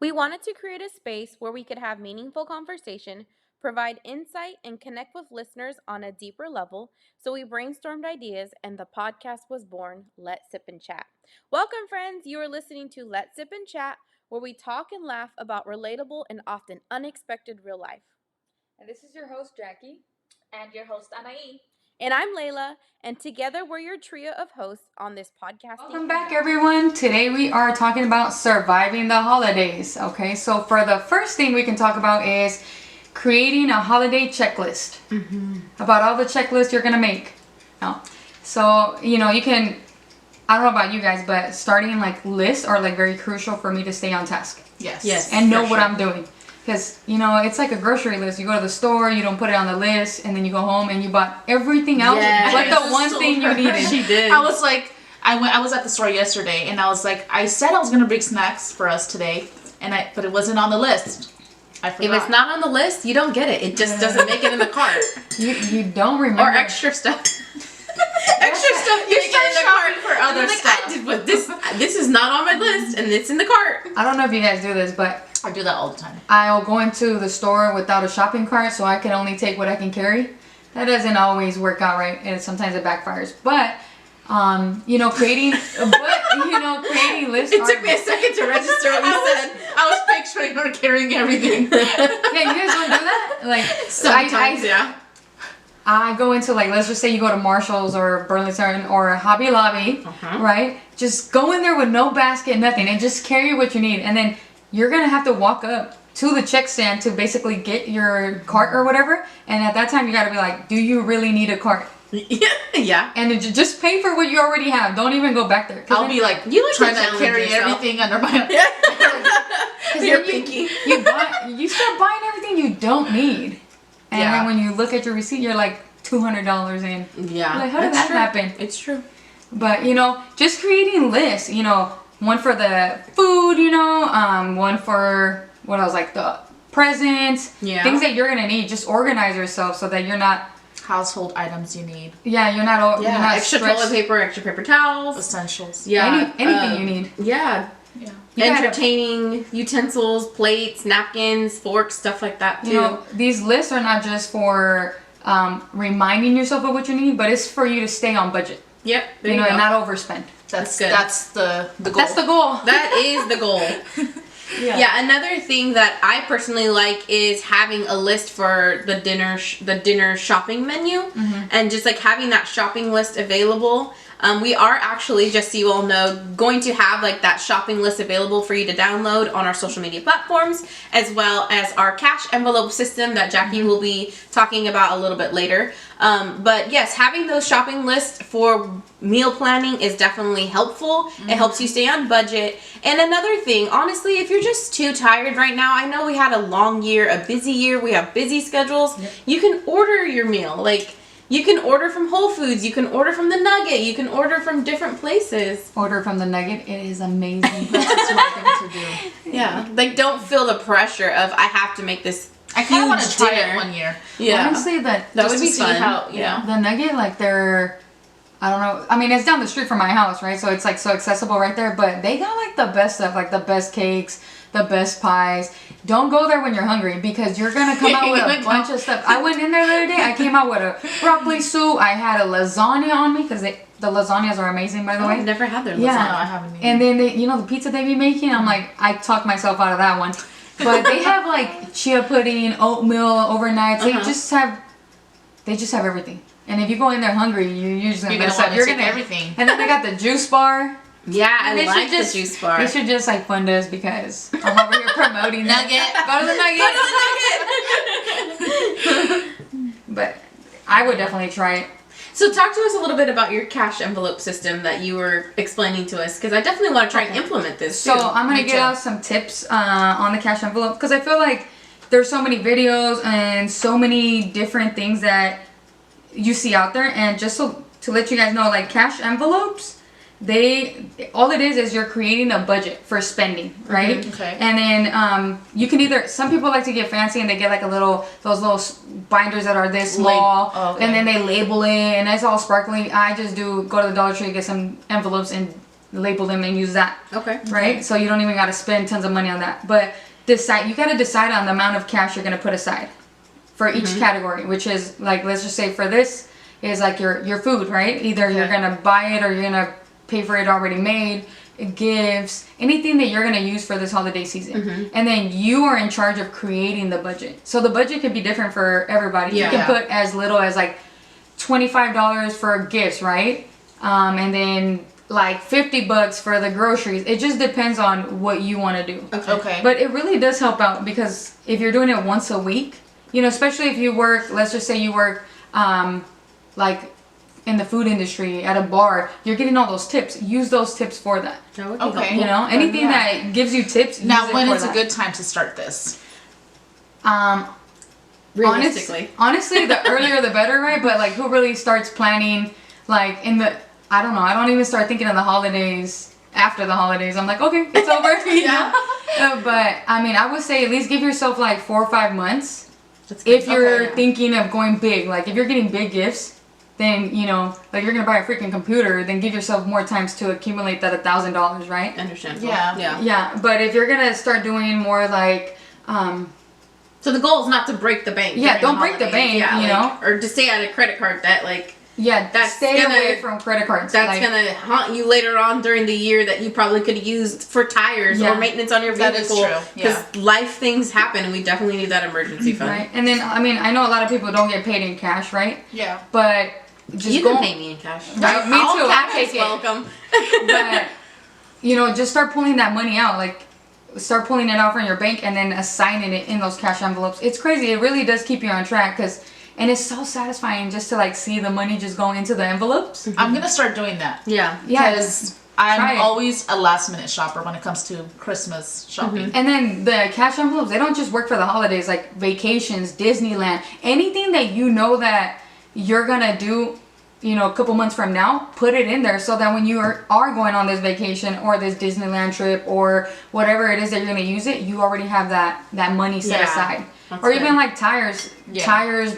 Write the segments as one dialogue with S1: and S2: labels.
S1: We wanted to create a space where we could have meaningful conversation, provide insight, and connect with listeners on a deeper level. So we brainstormed ideas and the podcast was born, Let's Sip and Chat. Welcome, friends. You are listening to Let's Sip and Chat, where we talk and laugh about relatable and often unexpected real life.
S2: And this is your host, Jacky.
S3: And your host, Anay.
S1: And I'm Leala, and together we're your trio of hosts on this podcast.
S2: Welcome back, everyone. Today we are talking about surviving the holidays. Okay, so for the first thing we can talk about is creating a holiday checklist about all the checklists you're gonna make. No. So, you can, I don't know about you guys, but starting like lists are like very crucial for me to stay on task.
S3: Yes.
S2: And know what I'm doing. Because, it's like a grocery list. You go to the store, you don't put it on the list, and then you go home and you bought everything else but the one thing you needed.
S1: She did.
S3: I was like, I was at the store yesterday, and I was like, I said I was going to bring snacks for us today, but it wasn't on the list. I forgot.
S1: If it's not on the list, you don't get it. It just doesn't make it in the cart.
S2: You don't remember.
S1: Or extra stuff. Extra stuff you start shopping for other stuff. But this is not on my list, and it's in the cart.
S2: I don't know if you guys do this, but
S3: I do that all the time.
S2: I'll go into the store without a shopping cart, so I can only take what I can carry. That doesn't always work out right, and sometimes it backfires. But creating lists.
S1: It took me a second to register what you said.
S3: I was picturing her carrying everything.
S2: Yeah, you guys don't do that. Like
S1: sometimes, yeah.
S2: I go into, like, let's just say you go to Marshall's or Burlington or Hobby Lobby, right? Just go in there with no basket, nothing, and just carry what you need. And then you're going to have to walk up to the check stand to basically get your cart or whatever. And at that time, you got to be like, do you really need a cart?
S1: Yeah.
S2: And then just pay for what you already have. Don't even go back there.
S3: I'll be like, trying to carry everything under my...
S1: You're pinky.
S2: You start buying everything you don't need. And then when you look at your receipt, you're like $200 in.
S1: Yeah.
S2: Like, how did that happen?
S1: It's true.
S2: But, just creating lists, one for the food, one for, what else, like the presents, things that you're going to need. Just organize yourself so that you're not...
S3: Household items you need.
S2: Yeah, you're not
S1: extra toilet paper, extra paper towels.
S3: Essentials.
S2: Yeah. Anything you need.
S1: Yeah. Entertaining utensils, plates, napkins, forks, stuff like that too.
S2: These lists are not just for reminding yourself of what you need, but it's for you to stay on budget.
S1: Yep.
S2: And not overspend.
S3: That's good. That's the goal.
S2: That's the goal.
S1: That is the goal. Yeah. Another thing that I personally like is having a list for the dinner shopping menu, and just like having that shopping list available. We are actually, just so you all know, going to have like that shopping list available for you to download on our social media platforms, as well as our cash envelope system that Jacky will be talking about a little bit later. But yes, having those shopping lists for meal planning is definitely helpful. It helps you stay on budget. And another thing, honestly, if you're just too tired right now, I know we had a long year, a busy year, we have busy schedules. You can order your meal. Like, you can order from Whole Foods, you can order from the Nugget, you can order from different places.
S2: Order from the Nugget, it is amazing. That's what thing to do.
S1: Yeah, like don't feel the pressure of I have to make this.
S3: I kind of want to try it one year.
S1: Yeah,
S2: honestly, that
S1: would be fun.
S2: The Nugget, like I don't know. I mean, it's down the street from my house, right? So it's like so accessible right there. But they got like the best stuff, like the best cakes, the best pies. Don't go there when you're hungry because you're gonna come out with a bunch of stuff. I went in there the other day. I came out with a broccoli soup. I had a lasagna on me because the lasagnas are amazing, by the way.
S1: I've never had their lasagna.
S2: Yeah,
S3: I haven't either.
S2: And then the pizza they be making. I'm like, I talked myself out of that one. But they have like chia pudding, oatmeal overnight. They just have everything. And if you go in there hungry, you're usually
S3: gonna want to take everything.
S2: And then they got the juice bar.
S1: Yeah, I like the juice bar.
S2: They should just like fund us because I'm over here promoting
S3: Nugget.
S2: Go to the Nugget. But I would definitely try it.
S1: So talk to us a little bit about your cash envelope system that you were explaining to us, because I definitely want to try and implement this too.
S2: So I'm going to get out some tips on the cash envelope, because I feel like there's so many videos and so many different things that you see out there. And just to let you guys know, like cash envelopes, all it is you're creating a budget for spending, right?
S3: Okay.
S2: And then you can either, some people like to get fancy and they get like those little binders that are this small, and then they label it and it's all sparkly. I just go to the Dollar Tree, get some envelopes and label them and use that.
S1: Okay.
S2: Right? So you don't even got to spend tons of money on that. But you got to decide on the amount of cash you're going to put aside for each category, which is like, let's just say for this is like your food, right? Either you're going to buy it or you're going to pay for it already made. Gifts, anything that you're going to use for this holiday season. And then you are in charge of creating the budget. So the budget could be different for everybody. You can put as little as like $25 for gifts, right? And then like $50 for the groceries. It just depends on what you want to do.
S3: Okay.
S2: But it really does help out because if you're doing it once a week, you know, especially if you work, let's just say you work like in the food industry at a bar, you're getting all those tips. Use those tips for that.
S3: Okay.
S2: You know, anything that gives you tips.
S3: Now, when is a good time to start this?
S1: Realistically.
S2: Honestly, the earlier the better, right? But like, who really starts planning like I don't know. I don't even start thinking of the holidays after the holidays. I'm like, okay, it's over. You know? But I mean, I would say at least give yourself like 4 or 5 months. If you're thinking of going big, like if you're getting big gifts, then, you know, like you're going to buy a freaking computer, then give yourself more times to accumulate that $1,000, right?
S1: Understandable.
S2: Yeah. But if you're going to start doing more like,
S1: so the goal is not to break the bank.
S2: Yeah, don't break the bank, you know?
S1: Or to stay out of credit card debt, like.
S2: Yeah, stay away from credit cards.
S1: That's going to haunt you later on during the year that you probably could have used for tires or maintenance on your vehicle.
S3: That is true.
S1: Because life things happen and we definitely need that emergency fund.
S2: Right. And then, I mean, I know a lot of people don't get paid in cash, right?
S3: Yeah.
S2: But
S1: you can pay me in cash.
S2: Right? Me too.
S1: I'll take it. Welcome.
S2: But, you know, just start pulling that money out. Like, start pulling it out from your bank and then assigning it in those cash envelopes. It's crazy. It really does keep you on track and it's so satisfying just to like see the money just go into the envelopes.
S3: I'm gonna start doing that.
S2: Yeah.
S3: Because I'm always a last minute shopper when it comes to Christmas shopping.
S2: And then the cash envelopes, they don't just work for the holidays, like vacations, Disneyland, anything that you know that you're gonna do, you know, a couple months from now, put it in there so that when you are going on this vacation or this Disneyland trip or whatever it is that you're gonna use it, you already have that money set aside. Or even like tires,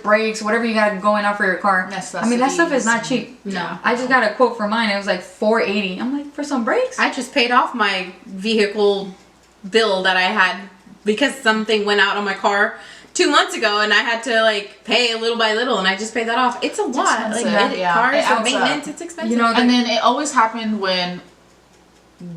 S2: brakes, whatever you got going on for your car. I mean, that stuff is not cheap.
S1: No.
S2: I just got a quote for mine. It was like $480. I'm like, for some brakes?
S1: I just paid off my vehicle bill that I had because something went out on my car 2 months ago and I had to like pay little by little and I just paid that off. It's a lot. Like cars, maintenance, it's expensive.
S2: You know,
S3: and then it always happened when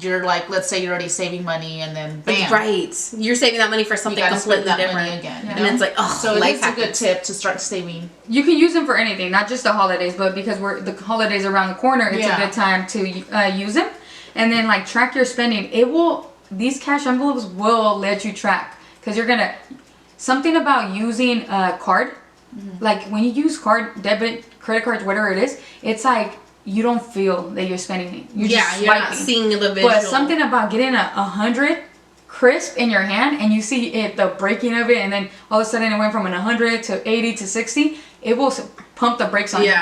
S3: you're like, let's say you're already saving money and then bam.
S1: Right. You're saving that money for something completely different.
S3: Again.
S1: And it's like, oh,
S3: so it's a good tip to start saving.
S2: You can use them for anything, not just the holidays, but because the holidays around the corner, it's a good time to use them. And then like track your spending. These cash envelopes will let you track because you're going to, something about using a card, like when you use card, debit, credit cards, whatever it is, it's like, you don't feel that you're spending it. You're just swiping.
S1: You're not seeing the visual.
S2: But something about getting 100 crisp in your hand and you see the breaking of it and then all of a sudden it went from 100 to 80 to 60, it will pump the brakes on you.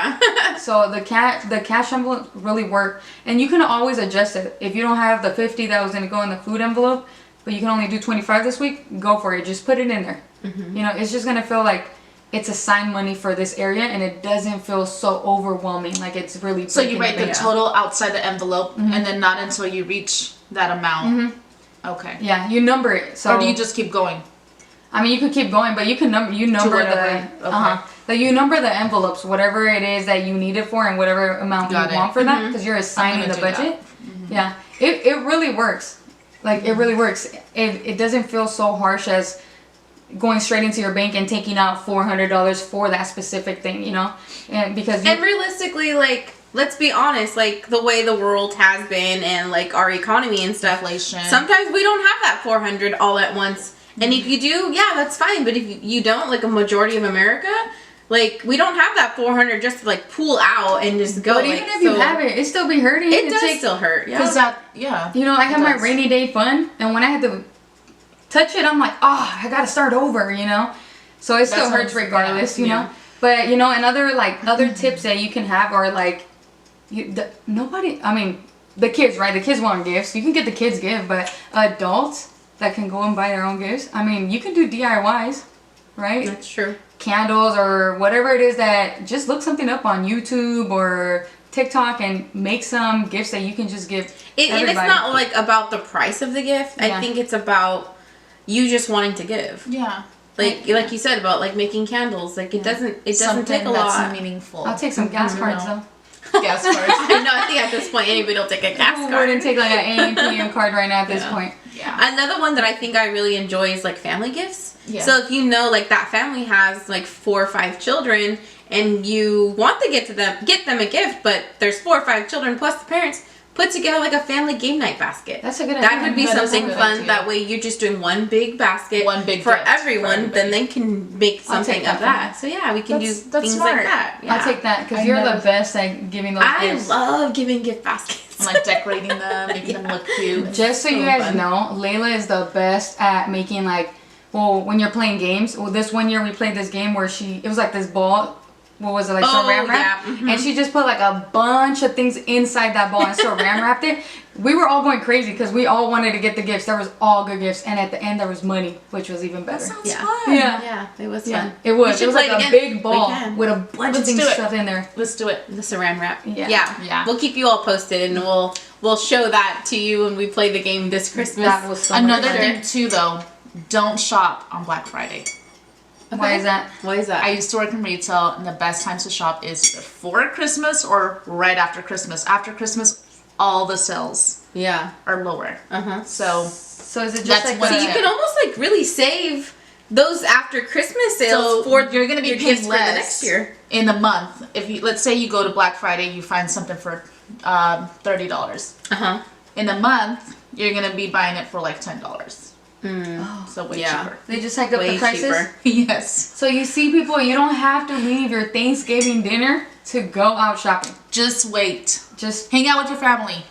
S2: So the cash envelope really work. And you can always adjust it. If you don't have the 50 that was going to go in the food envelope, but you can only do 25 this week, go for it. Just put it in there. You know, it's just going to feel like it's assigned money for this area and it doesn't feel so overwhelming, like it's really.
S3: So you write the total outside the envelope and then not until you reach that amount. Okay.
S2: Yeah, you number it. So
S3: or do you just keep going?
S2: I mean, you could keep going, but you can number like you number the envelopes, whatever it is that you need it for and whatever amount you want for that, because you're assigning the budget. Yeah, it really works. Like it really works. It doesn't feel so harsh as going straight into your bank and taking out $400 for that specific thing, you know? And
S1: realistically, like, let's be honest, like the way the world has been and like our economy and stuff,
S3: inflation.
S1: Sometimes we don't have that 400 all at once. And if you do, yeah, that's fine. But if you don't, like a majority of America, like we don't have that 400 just to like pull out and just go.
S2: But even if you have it, it still be hurting.
S1: It does still hurt. Yeah.
S2: You know, I have my rainy day fund, and when I had to touch it, I'm like, I gotta start over, you know? So it still hurts regardless, you know? But, you know, and other tips that you can have are like, the kids, right? The kids want gifts. You can get the kids gift, but adults that can go and buy their own gifts, I mean, you can do DIYs, right?
S1: That's true.
S2: Candles or whatever it is that, just look something up on YouTube or TikTok and make some gifts that you can just give everybody.
S1: And it's not like about the price of the gift.
S2: Yeah.
S1: I think it's about you just wanting to give.
S3: Yeah.
S1: Like you said about like making candles. Like it doesn't
S3: Something
S1: take a lot.
S3: that's meaningful.
S2: I'll take some gas cards though.
S3: Gas cards.
S1: I think at this point anybody will take a gas
S2: Who
S1: card.
S2: wouldn't take like an AM/PM card right now at this point?
S3: Yeah.
S1: Another one that I think I really enjoy is like family gifts.
S3: Yeah.
S1: So if you know like that family has like 4 or 5 children and you want to get them a gift, but there's 4 or 5 children plus the parents, put together like a family game night basket.
S2: That's a good idea.
S1: That could be something fun. That way you're just doing one big basket for everyone. Then they can make something of that. So yeah, we can do things
S3: smart.
S1: like that. Yeah.
S2: I'll take that because you're the best at giving those gifts.
S1: I love giving gift baskets.
S3: And like decorating them, making them look cute.
S2: Just so you guys know, Leala is the best at making like, well, when you're playing games. Well, this one year we played this game where it was like this ball. What was it, like saran wrap?
S1: Yeah. Mm-hmm.
S2: And she just put like a bunch of things inside that ball and saran wrapped it. We were all going crazy because we all wanted to get the gifts. There was all good gifts, and at the end there was money, which was even better.
S3: That sounds fun.
S1: Yeah, it was fun.
S2: It was. It was like a big ball with a bunch of things
S3: do it.
S2: stuffed in there.
S3: Let's do it.
S1: The saran wrap.
S3: Yeah.
S1: We'll keep you all posted, and we'll show that to you when we play the game this Christmas.
S2: That was so
S3: Another thing too, though, don't shop on Black Friday.
S1: Okay.
S2: Why is that?
S1: Why is that?
S3: I used to work in retail, and the best times to shop is before Christmas or right after Christmas. After Christmas, all the sales are lower. So
S2: is it just like
S1: so you can almost like really save those after Christmas sales for
S3: you're gonna be
S1: your
S3: paying
S1: gifts
S3: less
S1: for the next year
S3: in the month. If you let's say you go to Black Friday, you find something for $30. In a month, you're gonna be buying it for like $10. So way cheaper.
S2: They just hike up the prices?
S1: Cheaper.
S3: Yes.
S2: So you see, people, you don't have to leave your Thanksgiving dinner to go out shopping.
S3: Just wait.
S2: Just
S3: hang out with your family.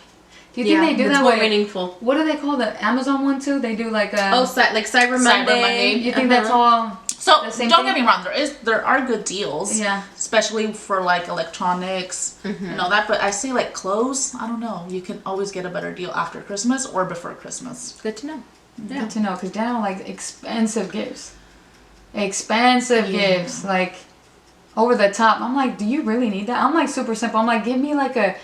S2: Do you think they do that
S1: more
S2: with,
S1: meaningful.
S2: What do they call the Amazon one too? They do like a...
S1: like Cyber Monday.
S2: You think that's all...
S3: So don't get me wrong, there are good deals.
S2: Yeah.
S3: Especially for like electronics and all that. But I say like clothes, I don't know. You can always get a better deal after Christmas or before Christmas.
S1: Good to know. Yeah.
S2: Good to know, because Daniel likes expensive gifts. Expensive gifts, like over the top. I'm like, do you really need that? I'm like super simple. I'm like, give me like a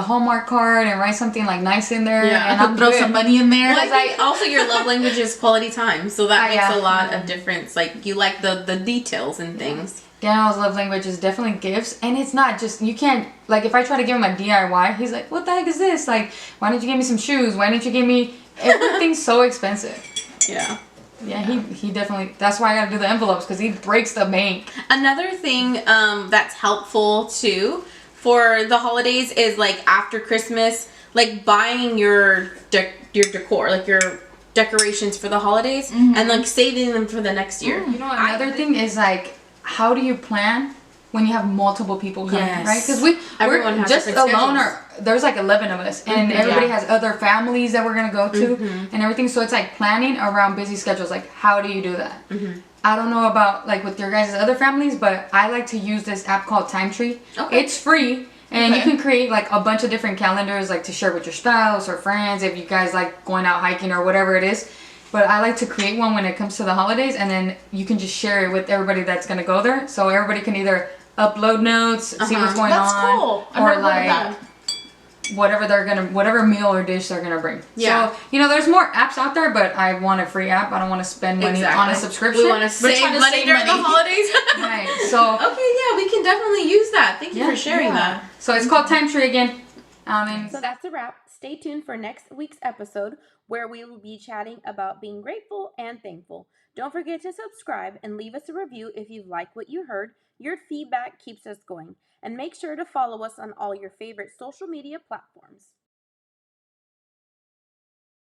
S2: Hallmark card and write something like nice in there, and I'll
S3: throw some money in there.
S1: Well, I think also your love language is quality time, so that makes a lot of difference. Like you like the details and things.
S2: Daniel's love language is definitely gifts, and it's not just, you can't, like if I try to give him a DIY, he's like, what the heck is this? Like, why didn't you give me some shoes? Why didn't you give me, everything's so expensive.
S1: Yeah.
S2: Yeah, he definitely, that's why I gotta do the envelopes, because he breaks the bank.
S1: Another thing that's helpful too for the holidays is like after Christmas, like buying your decor, like your decorations for the holidays, and like saving them for the next year.
S2: You know, another thing is like, how do you plan when you have multiple people coming, right? Because we're just alone, or there's like 11 of us, and everybody has other families that we're gonna go to and everything. So it's like planning around busy schedules. Like, how do you do that? I don't know about like with your guys' other families, but I like to use this app called Time Tree. It's free, and you can create like a bunch of different calendars, like to share with your spouse or friends if you guys like going out hiking or whatever it is. But I like to create one when it comes to the holidays, and then you can just share it with everybody that's gonna go there, so everybody can either upload notes, see what's going on,
S3: cool.
S2: or like whatever meal or dish they're gonna bring.
S1: Yeah.
S2: So there's more apps out there, but I want a free app. I don't want to spend money on a subscription.
S1: We want to save money during the holidays.
S2: Right. So
S1: we can definitely use that. Thank you for sharing that.
S2: So it's called Time Tree again.
S4: So that's a wrap. Stay tuned for next week's episode, where we will be chatting about being grateful and thankful. Don't forget to subscribe and leave us a review if you like what you heard. Your feedback keeps us going. And make sure to follow us on all your favorite social media platforms.